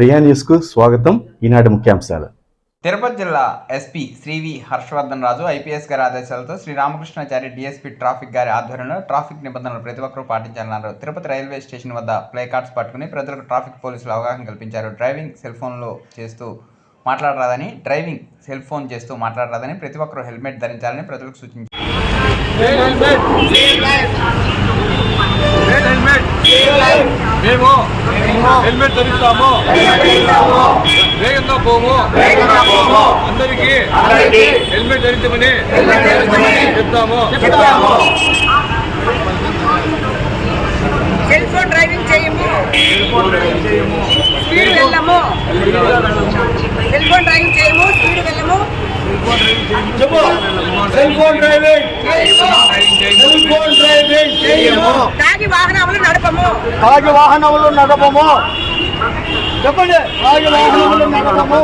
ప్రియా న్యూస్కు స్వాగతం. ఈనాటి ముఖ్యాంశాలు. తిరుపతి జిల్లా ఎస్పీ శ్రీ వి హర్షవర్ధన్ రాజు ఐపీఎస్ గారి ఆదేశాలతో శ్రీ రామకృష్ణాచారి డీఎస్పీ ట్రాఫిక్ గారి ఆధ్వర్యంలో ట్రాఫిక్ నిబంధనలు ప్రతి ఒక్కరూ పాటించాలన్నారు. తిరుపతి రైల్వే స్టేషన్ వద్ద ప్లే కార్డ్స్ పట్టుకుని ప్రజలకు ట్రాఫిక్ పోలీసులు అవగాహన కల్పించారు. డ్రైవింగ్ సెల్ ఫోన్ చేస్తూ మాట్లాడరాదని ప్రతి ఒక్కరూ హెల్మెట్ ధరించాలని ప్రజలకు సూచించారు. హెల్మెట్ ధరిస్తాము, వేగంగా పోము, అందరికీ హెల్మెట్ ధరించమని చెప్తాము. సెల్ ఫోన్ డ్రైవింగ్ చేయము, స్పీడ్ వెళ్ళము, సెల్ ఫోన్ డ్రైవింగ్ చేయము, స్పీడ్ వెళ్ళము, సెల్ ఫోన్ డ్రైవింగ్ చేయము, తాగి వాహనములు నడపము, చెప్పండి, తాగి వాహనములు నడపము.